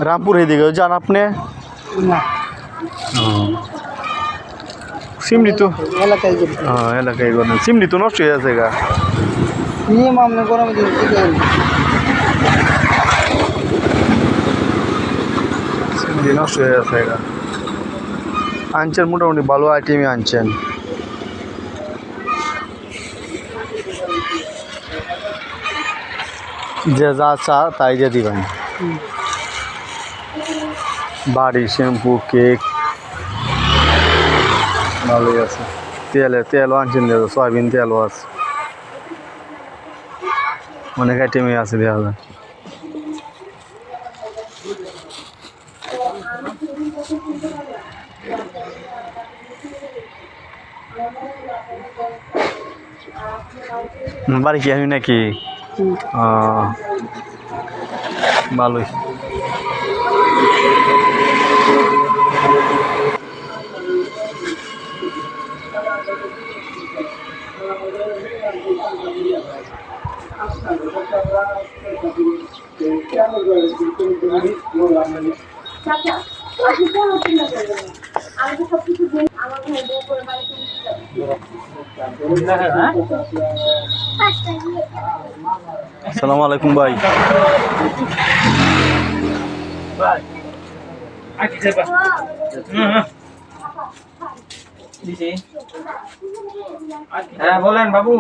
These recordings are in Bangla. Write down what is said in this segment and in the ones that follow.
রামপুর এদিকে যান আপনি? না সিমনি তো এলাকায় এলাকায় করেন, সিমনি তো নষ্ট হয়ে আছে গা। নিয়ম আপনি গরমে দিন সিমনি নষ্ট হয়ে আছে গা। আনছেন মোটামুটি ভালো আইটেমই আনছেন। যে যা চা তাই যে দিবেন। বাড়ি শ্যাম্পু কেক ভালোই আছে। তেলও আনছেন, সয়াবিন তেলও আছে, অনেক আইটেমই আছে দেখা যায়। বাড়ি কি আমি নাকি? ভালোই। আসসালামু আলাইকুম ভাই। হ্যাঁ বলেন বাবু।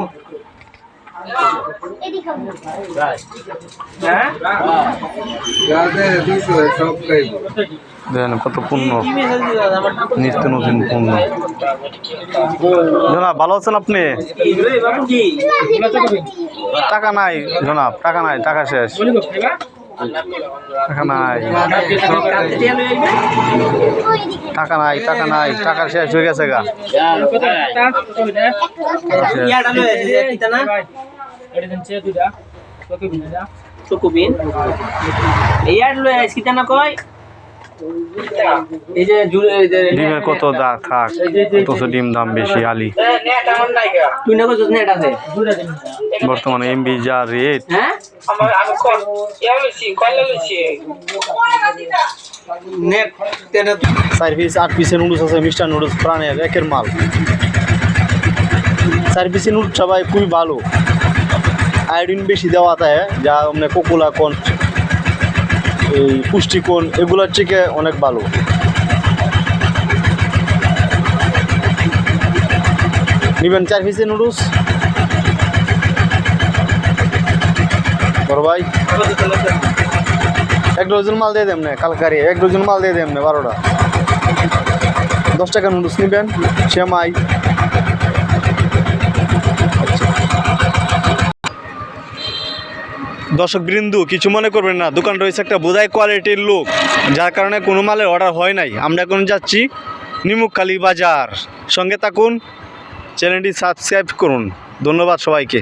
দেখেন কত পণ্য, নিত্য নতুন পণ্য। জনাব ভালো আছেন আপনি? টাকা নাই জনাব, টাকা নাই, টাকা শেষ, টাকা নাই, টাকা নাই, টাকা নাই, টাকা শেষ হয়ে গেছে গা। ডিমের কত দাম থাক, অথচ ডিম দাম বেশি আলি। বর্তমানে এমবি যা রেট। সার্ভিস 8 পিসের নুডলস আছে, মিস্টার নুডলস প্রাণের একের মাল। সার্ভিসের নুডলস সবাই খুবই ভালো, আয়োডিন বেশি দেওয়া থাকে, যা মানে কোকোলা কোন এই পুষ্টিকোণ এগুলোর থেকে অনেক ভালো। নিবেন 4 পিসের নুডলস বড় ভাই? 1 ডজন মাল দিয়ে দেন না কালকারি, 1 ডজন মাল দিয়ে দেন না 12টা। 10 টাকা নুডলস নিবেন, সেমাই। দর্শক বৃন্দু কিছু মনে করবেন না, দোকান রয়েছে একটা বোধাই কোয়ালিটির লোক, যার কারণে কোনো মালের অর্ডার হয় নাই। আমরা এখন যাচ্ছি নিমুখালী বাজার। সঙ্গে থাকুন, চ্যানেলটি সাবস্ক্রাইব করুন। ধন্যবাদ সবাইকে।